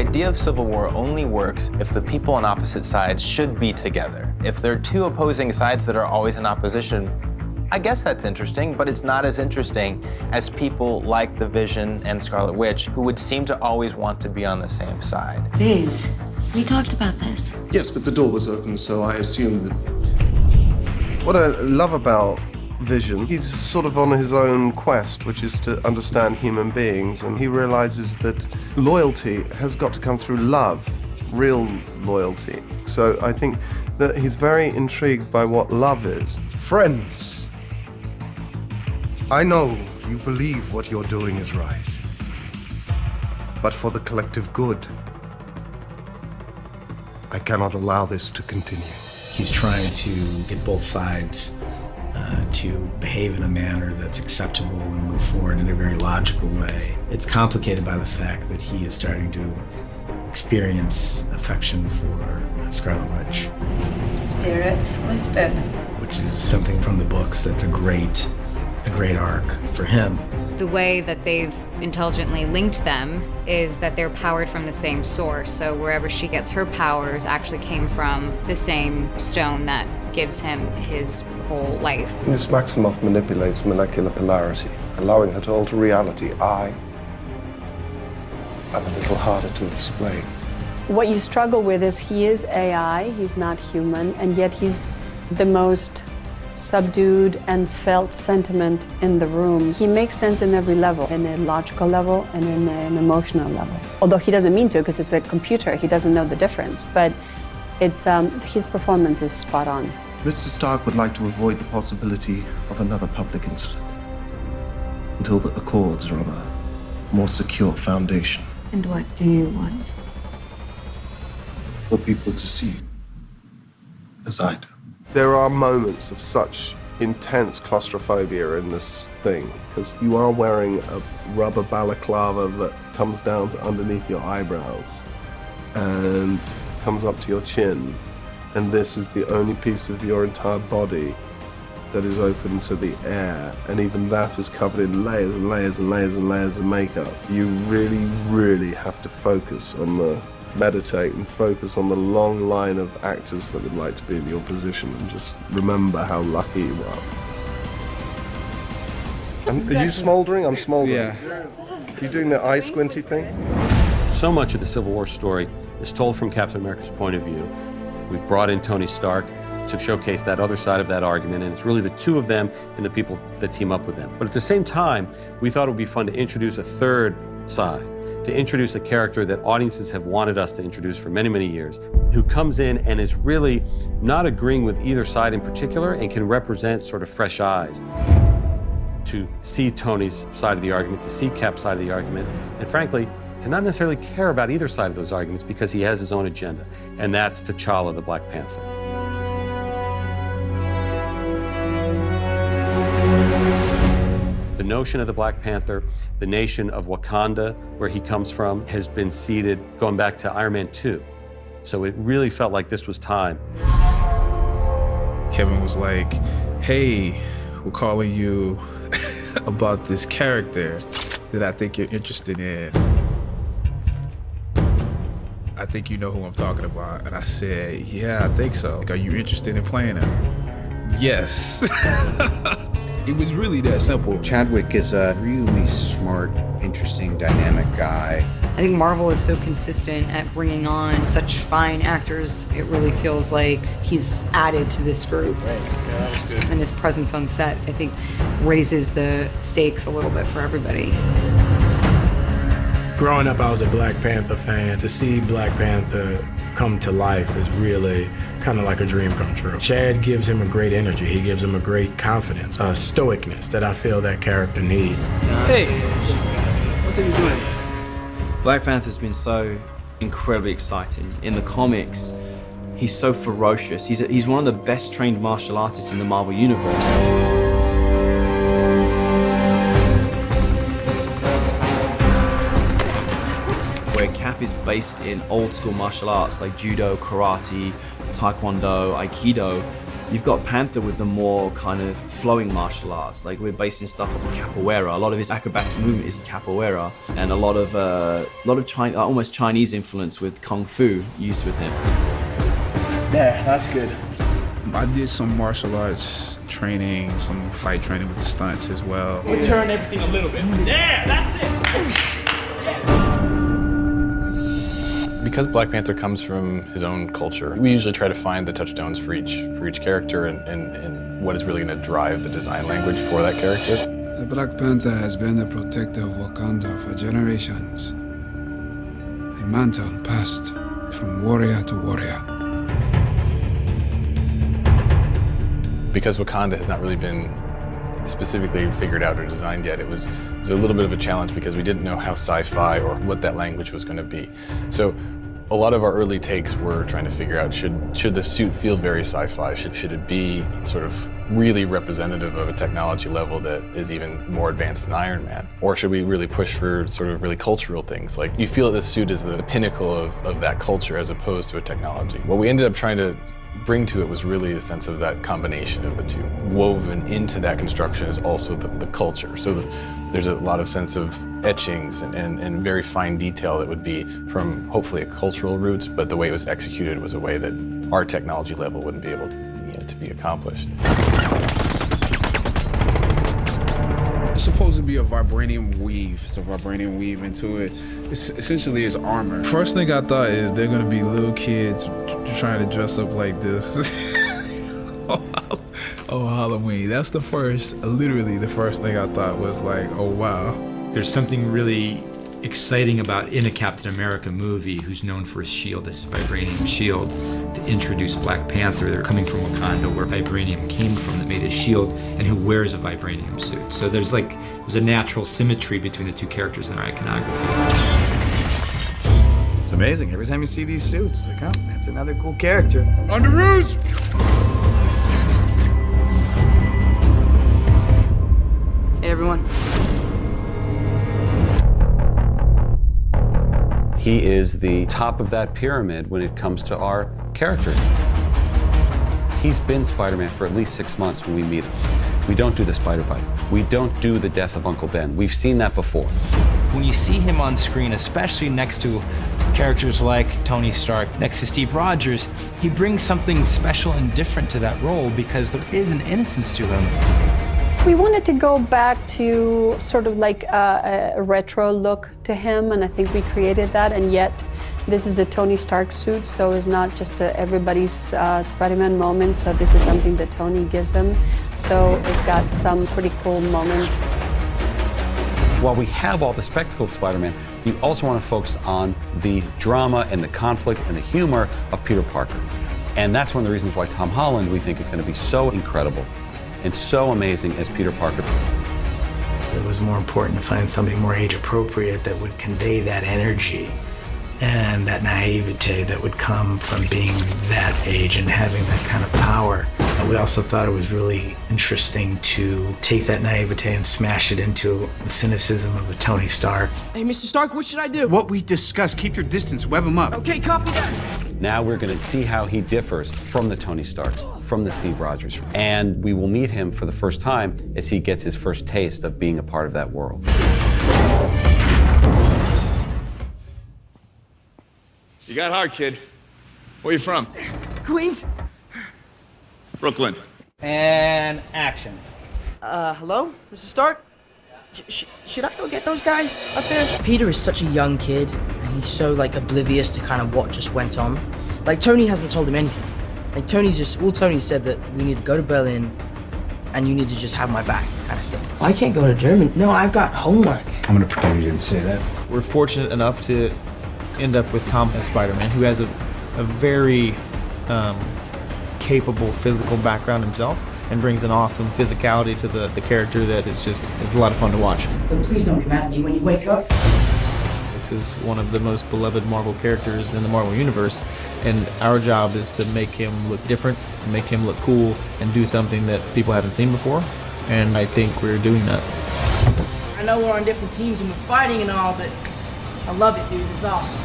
idea of civil war only works if the people on opposite sides should be together. If there are two opposing sides that are always in opposition, I guess that's interesting, but it's not as interesting as people like the Vision and Scarlet Witch who would seem to always want to be on the same side. Viz, we talked about this. Yes, but the door was open, so I assumed that... What I love about Vision, he's sort of on his own quest, which is to understand human beings, and he realizes that loyalty has got to come through love, real loyalty. So I think that he's very intrigued by what love is. Friends, I know you believe what you're doing is right, but for the collective good, I cannot allow this to continue. He's trying to get both sides to behave in a manner that's acceptable and move forward in a very logical way. It's complicated by the fact that he is starting to experience affection for Scarlet Witch. Spirits lifted. Which is something from the books that's a great arc for him. The way that they've intelligently linked them is that they're powered from the same source. So wherever she gets her powers actually came from the same stone that gives him his whole life. Miss Maximoff manipulates molecular polarity, allowing her to alter reality. I'm a little harder to explain. What you struggle with is he is AI, he's not human, and yet he's the most subdued and felt sentiment in the room. He makes sense in every level, in a logical level and in an emotional level. Although he doesn't mean to, because it's a computer, he doesn't know the difference, but it's his performance is spot on. Mr. Stark would like to avoid the possibility of another public incident until the Accords are on a more secure foundation. And what do you want? For people to see you as I do. There are moments of such intense claustrophobia in this thing, because you are wearing a rubber balaclava that comes down to underneath your eyebrows and comes up to your chin, and this is the only piece of your entire body that is open to the air, and even that is covered in layers and layers and layers and layers of makeup. You really, really have to focus on meditate and focus on the long line of actors that would like to be in your position, and just remember how lucky you are. Are you smoldering? I'm smoldering. Yeah. You doing the eye squinty thing? So much of the Civil War story is told from Captain America's point of view. We've brought in Tony Stark to showcase that other side of that argument, and it's really the two of them and the people that team up with them. But at the same time, we thought it would be fun to introduce a third side, to introduce a character that audiences have wanted us to introduce for many, many years, who comes in and is really not agreeing with either side in particular and can represent sort of fresh eyes to see Tony's side of the argument, to see Cap's side of the argument, and frankly, to not necessarily care about either side of those arguments because he has his own agenda, and that's T'Challa, the Black Panther. The notion of the Black Panther, the nation of Wakanda, where he comes from, has been seeded going back to Iron Man 2. So it really felt like this was time. Kevin was like, hey, we're calling you about this character that I think you're interested in. I think you know who I'm talking about. And I said, yeah, I think so. Like, are you interested in playing him? Yes. It was really that simple. Chadwick is a really smart, interesting, dynamic guy. I think Marvel is so consistent at bringing on such fine actors. It really feels like he's added to this group. Right. Yeah, that was good. And his presence on set, I think, raises the stakes a little bit for everybody. Growing up, I was a Black Panther fan. To see Black Panther come to life is really kind of like a dream come true. Chad gives him a great energy. He gives him a great confidence, a stoicness that I feel that character needs. Hey, what are you doing? Black Panther's been so incredibly exciting. In the comics, he's so ferocious. He's one of the best trained martial artists in the Marvel Universe. Where Cap is based in old school martial arts like judo, karate, taekwondo, aikido, You've got Panther with the more kind of flowing martial arts, like we're basing stuff off of capoeira. A lot of his acrobatic movement is capoeira, and a lot of almost Chinese influence with kung fu used with him. There, that's good. I did some martial arts training, some fight training with the stunts as well. We'll turn everything a little bit. There, that's it. Because Black Panther comes from his own culture, we usually try to find the touchstones for each character and what is really going to drive the design language for that character. The Black Panther has been the protector of Wakanda for generations. A mantle passed from warrior to warrior. Because Wakanda has not really been specifically figured out or designed yet, it was a little bit of a challenge because we didn't know how sci-fi or what that language was going to be. So a lot of our early takes were trying to figure out, should the suit feel very sci-fi? Should it be sort of really representative of a technology level that is even more advanced than Iron Man? Or should we really push for sort of really cultural things? Like, you feel that this suit is the pinnacle of that culture as opposed to a technology. What we ended up trying to bring to it was really a sense of that combination of the two. Woven into that construction is also the culture. So there's a lot of sense of etchings and very fine detail that would be from hopefully a cultural roots, but the way it was executed was a way that our technology level wouldn't be able to be accomplished. It's supposed to be a vibranium weave. It's a vibranium weave into it. It's essentially his armor. First thing I thought is they're gonna be little kids trying to dress up like this. Oh, Halloween. That's literally the first thing I thought was like, oh wow. There's something really exciting about, in a Captain America movie, who's known for his shield, this vibranium shield, to introduce Black Panther. They're coming from Wakanda, where vibranium came from, that made his shield, and who wears a vibranium suit. So there's a natural symmetry between the two characters in our iconography. It's amazing. Every time you see these suits, it's like, oh, that's another cool character. On the roost! Hey, everyone. He is the top of that pyramid when it comes to our character. He's been Spider-Man for at least 6 months when we meet him. We don't do the spider bite. We don't do the death of Uncle Ben. We've seen that before. When you see him on screen, especially next to characters like Tony Stark, next to Steve Rogers, he brings something special and different to that role because there is an innocence to him. We wanted to go back to sort of like a retro look to him, and I think we created that, and yet this is a Tony Stark suit, so it's not just everybody's Spider-Man moment, so this is something that Tony gives him. So it's got some pretty cool moments. While we have all the spectacle of Spider-Man, you also want to focus on the drama and the conflict and the humor of Peter Parker. And that's one of the reasons why Tom Holland, we think, is going to be so incredible and so amazing as Peter Parker. It was more important to find somebody more age appropriate that would convey that energy and that naivete that would come from being that age and having that kind of power. And we also thought it was really interesting to take that naivete and smash it into the cynicism of the Tony Stark. Hey, Mr. Stark, what should I do? What we discussed. Keep your distance. Web him up. Okay, copy that. Now we're going to see how he differs from the Tony Starks, from the Steve Rogers. And we will meet him for the first time as he gets his first taste of being a part of that world. You got hard, kid. Where you from? Queens. Brooklyn. And action. Hello? Mr. Stark? Should I go get those guys up there? Peter is such a young kid, and he's so, oblivious to kind of what just went on. Tony hasn't told him anything. All Tony said that we need to go to Berlin, and you need to just have my back, kind of thing. I can't go to Germany. No, I've got homework. I'm gonna pretend you didn't say that. We're fortunate enough to end up with Tom as Spider-Man, who has a very capable physical background himself, and brings an awesome physicality to the character that is a lot of fun to watch. But please don't be mad at me when you wake up. This is one of the most beloved Marvel characters in the Marvel Universe, and our job is to make him look different, make him look cool, and do something that people haven't seen before, and I think we're doing that. I know we're on different teams and we're fighting and all, but I love it, dude. It's awesome.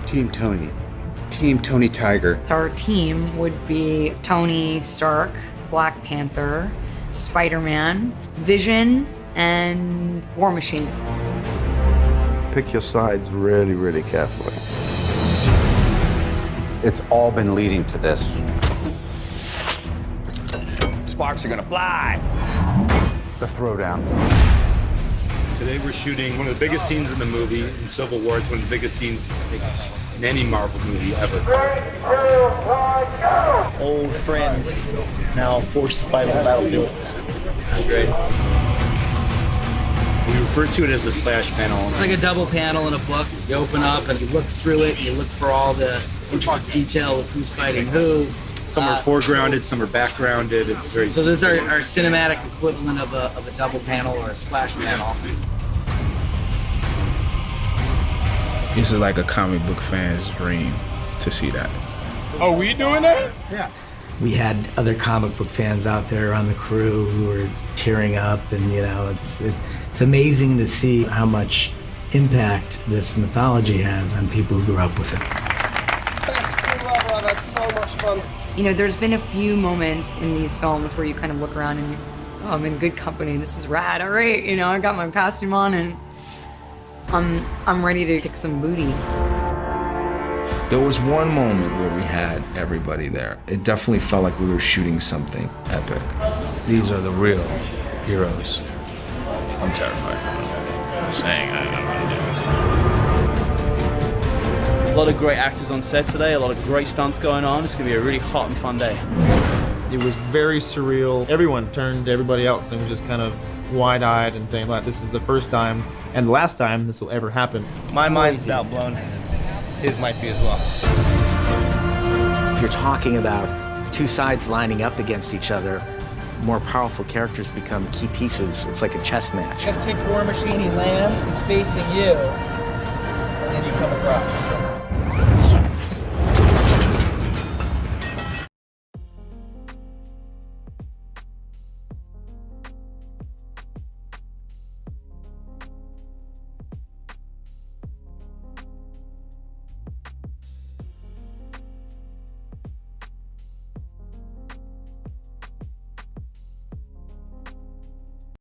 Team Tony, Team Tony Tiger. Our team would be Tony Stark, Black Panther, Spider-Man, Vision, and War Machine. Pick your sides really, really carefully. It's all been leading to this. Sparks are gonna fly. The throwdown. Today we're shooting one of the biggest scenes in the movie. In Civil War, it's one of the biggest scenes, I think, in any Marvel movie ever. Old friends now forced to fight on the battlefield. Great. We refer to it as the splash panel. It's like a double panel in a book. You open up and you look through it, and you look for all the intricate detail of who's fighting who. Some are foregrounded, some are backgrounded. It's very. So this is our cinematic equivalent of a double panel or a splash panel. This is like a comic book fan's dream to see that. Oh, we doing that? Yeah. We had other comic book fans out there on the crew who were tearing up, and it's amazing to see how much impact this mythology has on people who grew up with it. Best crew ever. I've had so much fun. You know, there's been a few moments in these films where you kind of look around and, oh, I'm in good company. This is rad. All right, you know, I got my costume on and I'm ready to kick some booty. There was one moment where we had everybody there. It definitely felt like we were shooting something epic. These are the real heroes. I'm terrified. I'm saying I don't know how to do this. A lot of great actors on set today, a lot of great stunts going on. It's gonna be a really hot and fun day. It was very surreal. Everyone turned to everybody else and was just kind of wide-eyed and saying, like, this is the first time and the last time this will ever happen. My mind's about blown. His might be as well. If you're talking about two sides lining up against each other, more powerful characters become key pieces. It's like a chess match. Just kicked War Machine, he lands, he's facing you, and then you come across.